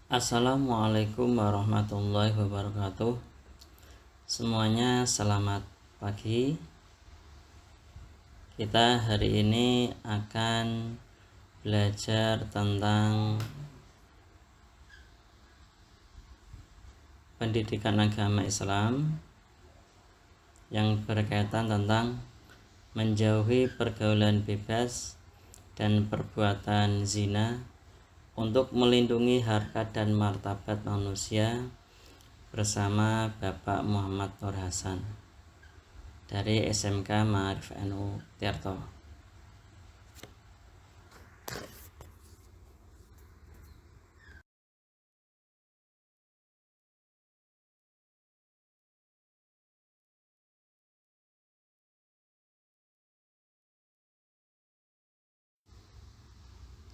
Assalamualaikum warahmatullahi wabarakatuh. Semuanya selamat pagi. Kita hari ini akan belajar tentang pendidikan agama Islam yang berkaitan tentang menjauhi pergaulan bebas dan perbuatan zina untuk melindungi harkat dan martabat manusia bersama Bapak Muhammad Nur Hasan dari SMK Ma'arif NU Tirto.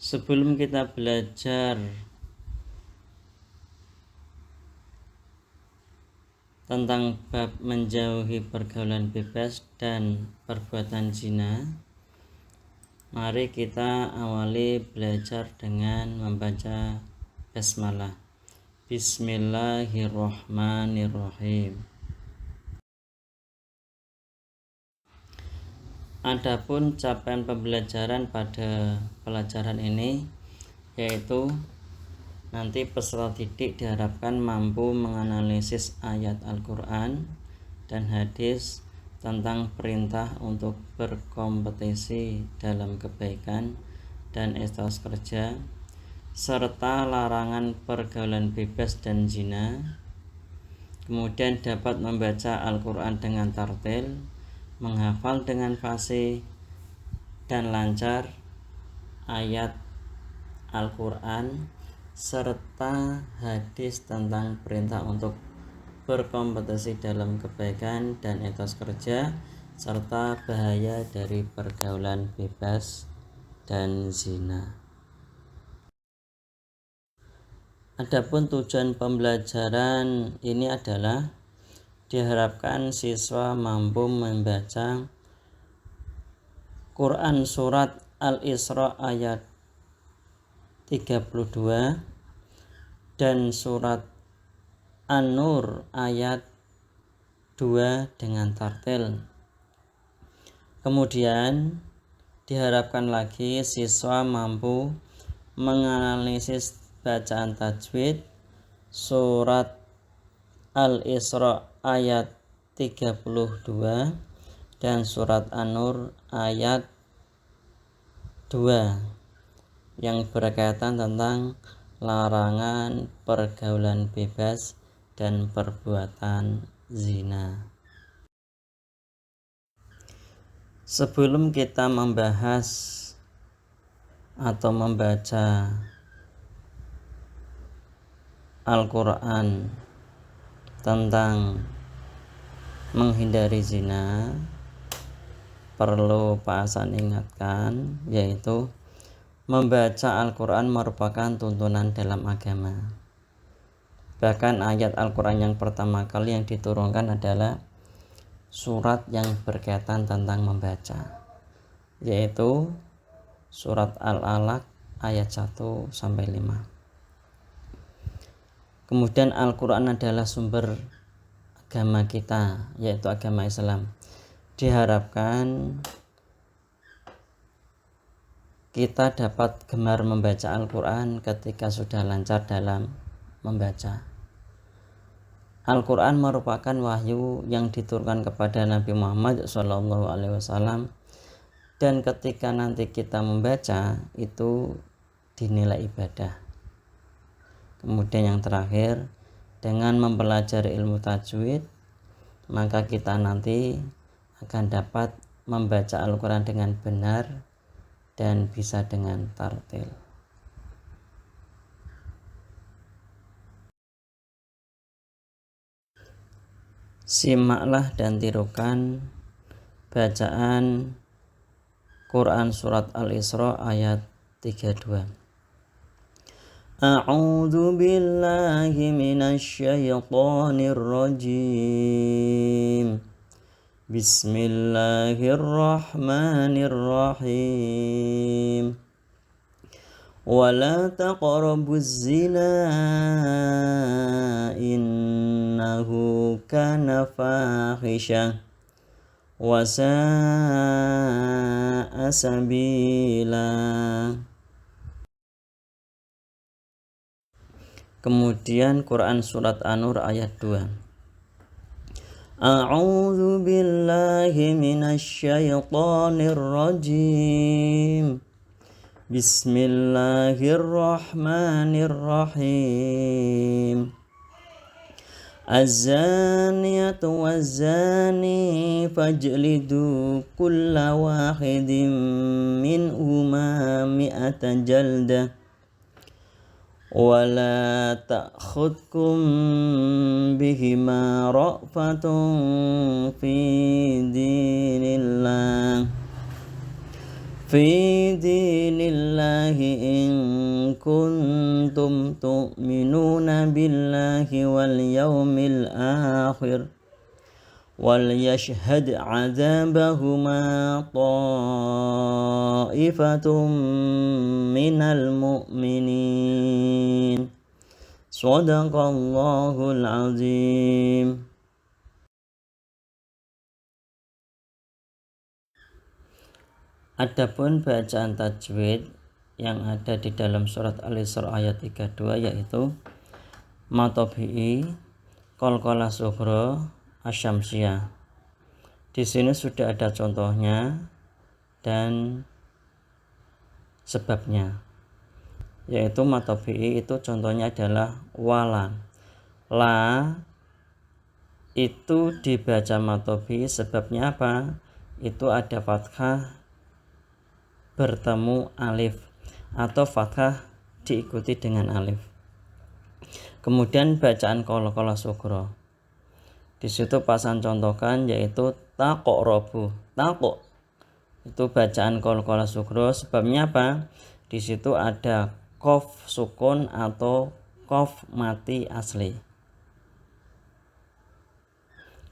Sebelum kita belajar tentang bab menjauhi pergaulan bebas dan perbuatan zina, mari kita awali belajar dengan membaca basmalah. Bismillahirrahmanirrahim. Adapun capaian pembelajaran pada pelajaran ini yaitu nanti peserta didik diharapkan mampu menganalisis ayat Al-Quran dan hadis tentang perintah untuk berkompetisi dalam kebaikan dan etos kerja, serta larangan pergaulan bebas dan zina. Kemudian dapat membaca Al-Quran dengan tartil, menghafal dengan fasih dan lancar ayat Al-Quran serta hadis tentang perintah untuk berkompetisi dalam kebaikan dan etos kerja serta bahaya dari pergaulan bebas dan zina. Adapun tujuan pembelajaran ini adalah diharapkan siswa mampu membaca Quran surat Al-Isra ayat 32 dan surat An-Nur ayat 2 dengan tartil. Kemudian diharapkan lagi siswa mampu menganalisis bacaan tajwid surat Al-Isra ayat 32 dan surat An-Nur ayat 2 yang berkaitan tentang larangan pergaulan bebas dan perbuatan zina. Sebelum kita membahas atau membaca Al-Quran tentang menghindari zina, perlu Pak Hasan ingatkan yaitu membaca Al-Quran merupakan tuntunan dalam agama. Bahkan ayat Al-Quran yang pertama kali yang diturunkan adalah surat yang berkaitan tentang membaca, yaitu surat Al-Alaq ayat 1-5. Kemudian Al-Quran adalah sumber agama kita, yaitu agama Islam. Diharapkan kita dapat gemar membaca Al-Quran ketika sudah lancar dalam membaca. Al-Quran merupakan wahyu yang diturunkan kepada Nabi Muhammad SAW, dan ketika nanti kita membaca itu dinilai ibadah. Kemudian yang terakhir, dengan mempelajari ilmu tajwid, maka kita nanti akan dapat membaca Al-Quran dengan benar dan bisa dengan tartil. Simaklah dan tirukan bacaan Quran surat Al-Isra ayat 32. A'udzu billahi minasyaitonir rajim. Bismillahirrahmanirrahim. wala taqrabuz zina innahu kana fahisyah wa sa'a sabila. Kemudian Quran surat An-Nur ayat 2. A'udzu billahi minasy syaithanir rajim. Bismillahirrahmanirrahim. Az-zaniyatu waz-zani fajlidu kulla wahidin minhuma mi'ata jaldah wala ta'khudkum bihima ra'fatun fi dinillahi in kuntum tu'minuna billahi wal yawmil akhir wal yashhad 'adzabahuma ta'ifatum minal mu'minin. Shadaqallahul azim. Adapun bacaan tajwid yang ada di dalam surat Al-Isra ayat 32 yaitu matobi'i, qalqalah sughra, asyamsiyah. Di sini sudah ada contohnya dan sebabnya, yaitu matobi'i itu contohnya adalah wala. La itu dibaca matobi'i, sebabnya apa? Itu ada fathah bertemu alif atau fathah diikuti dengan alif. Kemudian bacaan qalqalah sughra. Di situ pasan contohkan yaitu taqrabu. Taqo itu bacaan qalqalah sughra, sebabnya apa? Di situ ada qaf sukun atau qaf mati asli.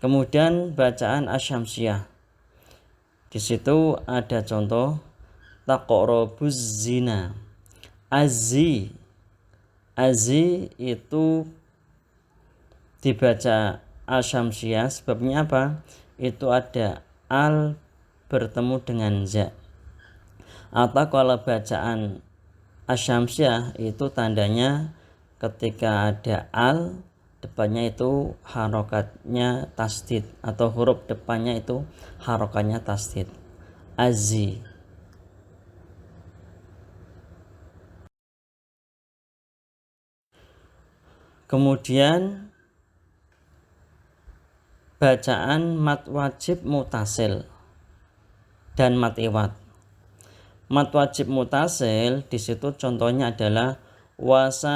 Kemudian bacaan asyamsiyah. Di situ ada contoh taqrabuz zina. Azzi itu dibaca asyamsiyah, sebabnya apa? Itu ada al bertemu dengan za. Atau kalau bacaan asyamsiyah itu tandanya ketika ada al depannya itu harokatnya tasdid atau huruf depannya itu harokatnya tasdid. Azzi. Kemudian bacaan mad wajib mutasil dan mad iwad. Mad wajib mutasil di situ contohnya adalah wasa'a.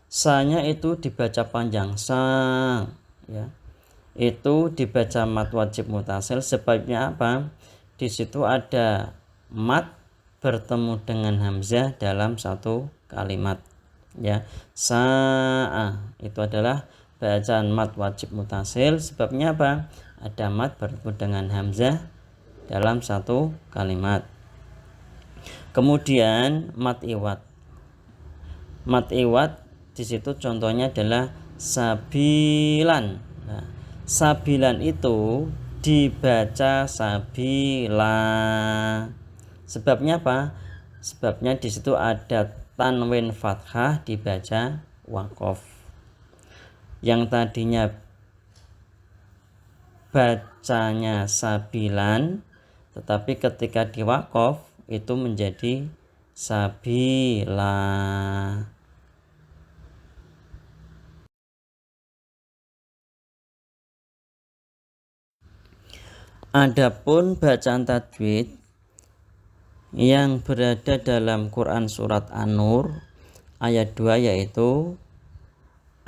Sa-nya itu dibaca panjang, sa, ya. Itu dibaca mad wajib mutasil, sebabnya apa? Di situ ada mad bertemu dengan hamzah dalam satu kalimat. Ya, sa'a itu adalah bacaan mad wajib mutasil, sebabnya apa? Ada mad bertemu dengan hamzah dalam satu kalimat. Kemudian mad iwad. Mad iwad di situ contohnya adalah sabilan. Nah, sabilan itu dibaca sabila. Sebabnya apa? Sebabnya di situ ada tanwin fathah dibaca waqaf. Yang tadinya bacanya sabilan, tetapi ketika diwaqaf itu menjadi sabila. Adapun bacaan tajwid yang berada dalam Quran surat An-Nur ayat 2 yaitu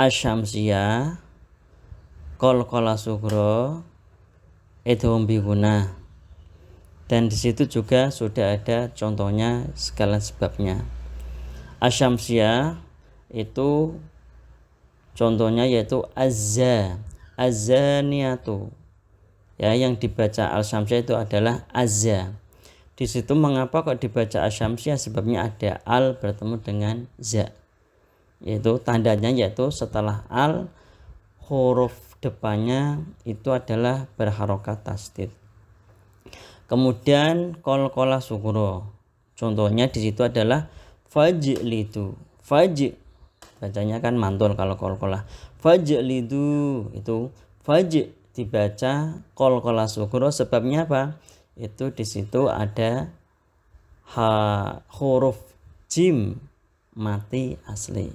asyamsiyah, qalqalah sughra, idgham bi gunnah. Dan di situ juga sudah ada contohnya sekalian sebabnya. Asyamsiyah itu contohnya yaitu azza, azzaniyatu. Ya, yang dibaca al-syamsiyah itu adalah azza. Di situ mengapa kok dibaca asyamsiyah? Sebabnya ada al bertemu dengan za. Yaitu tandanya yaitu setelah al huruf depannya itu adalah berharokat tasdid. Kemudian qalqalah sugro. Contohnya di situ adalah fajlidu. Bacanya kan mantul kalau qalqalah. Fajlidu itu dibaca qalqalah sugro. Sebabnya apa? Itu di situ ada huruf jim mati asli.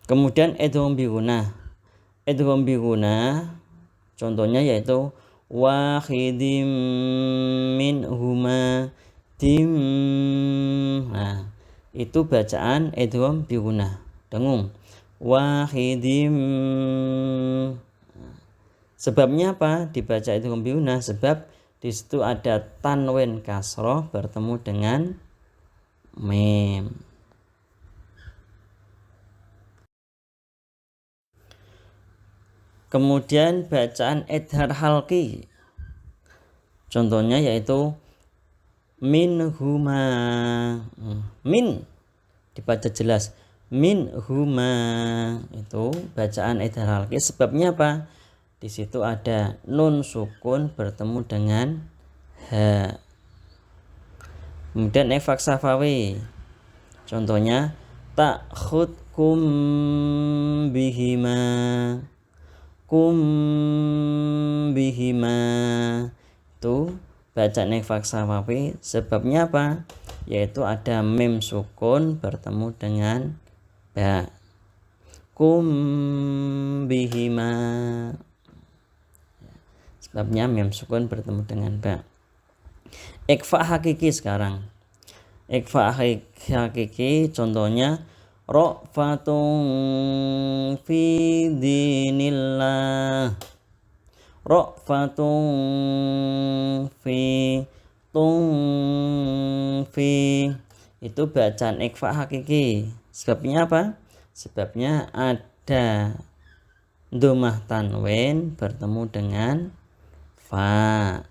Kemudian idgham bi gunah contohnya yaitu wahidim minhuma dim. Nah, itu bacaan idgham bi gunah. Dengung. Wahidim. Sebabnya apa? Dibaca idgham bi gunah sebab di situ ada tanwin kasroh bertemu dengan mim. Kemudian bacaan idhar halqi. Contohnya yaitu minhuma. Min dibaca jelas. Minhuma itu bacaan idhar halqi. Sebabnya apa? Di situ ada nun sukun bertemu dengan ha. Kemudian ikhfa safawi. Contohnya ta'khudkum bihima. Itu bacaan ikhfa safawi. Sebabnya apa? Yaitu ada mim sukun bertemu dengan ba. Bihima. Sebabnya mim sukun bertemu dengan ba. Ikhfa hakiki sekarang. Ikhfa hakiki contohnya ra'fatun fi dinillah. Ra'fatun fi itu bacaan ikhfa hakiki. Sebabnya apa? Sebabnya ada dhammah tanwin bertemu dengan fa.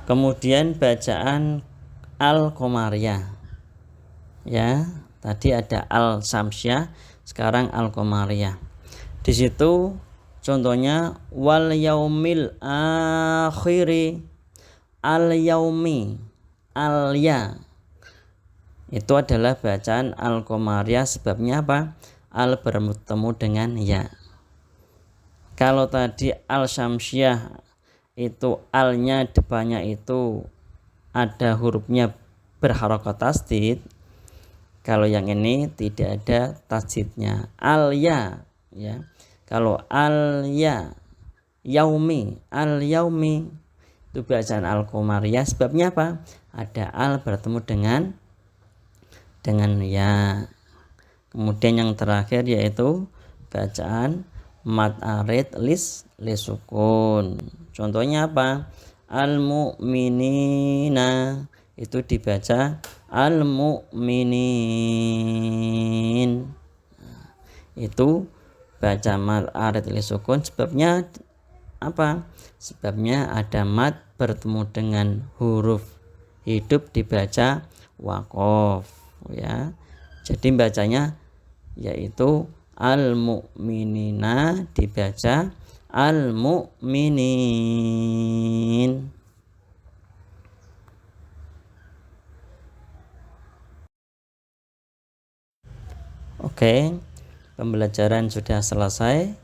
Kemudian bacaan al-qamariyah. Ya, tadi ada al-samsyah, sekarang al-qamariyah. Di situ contohnya wal yaumil akhiri. Al-yaumi, al-ya. Itu adalah bacaan al-qamariyah. Sebabnya apa? Al bertemu dengan ya. Kalau tadi al-samsyah itu alnya depannya itu ada hurufnya berharokat tasdid. Kalau yang ini tidak ada tasdidnya. Al-ya, ya. Kalau al-ya yaumi, al-yaumi itu bacaan al-qamariyah. Sebabnya apa? Ada al bertemu dengan ya. Kemudian yang terakhir yaitu bacaan mad arid lisukun. Contohnya apa? Al-mu'minina itu dibaca al-mu'minin. Itu baca mad arid lisukun. Sebabnya apa? Sebabnya ada mad bertemu dengan huruf hidup dibaca waqaf, ya. Jadi bacanya yaitu al-mu'minina dibaca al-mu'minin. Oke, pembelajaran sudah selesai.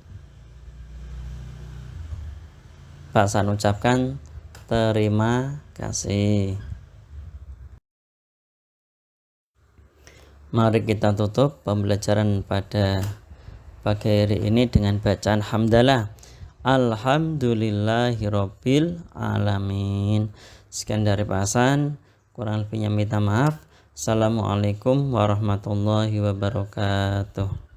Pak Hasan ucapkan terima kasih. Mari kita tutup pembelajaran pada pagi hari ini dengan bacaan hamdalah. Alhamdulillahirabbil alamin. Sekian dari Pak Hasan, kurang lebihnya minta maaf. Assalamualaikum warahmatullahi wabarakatuh.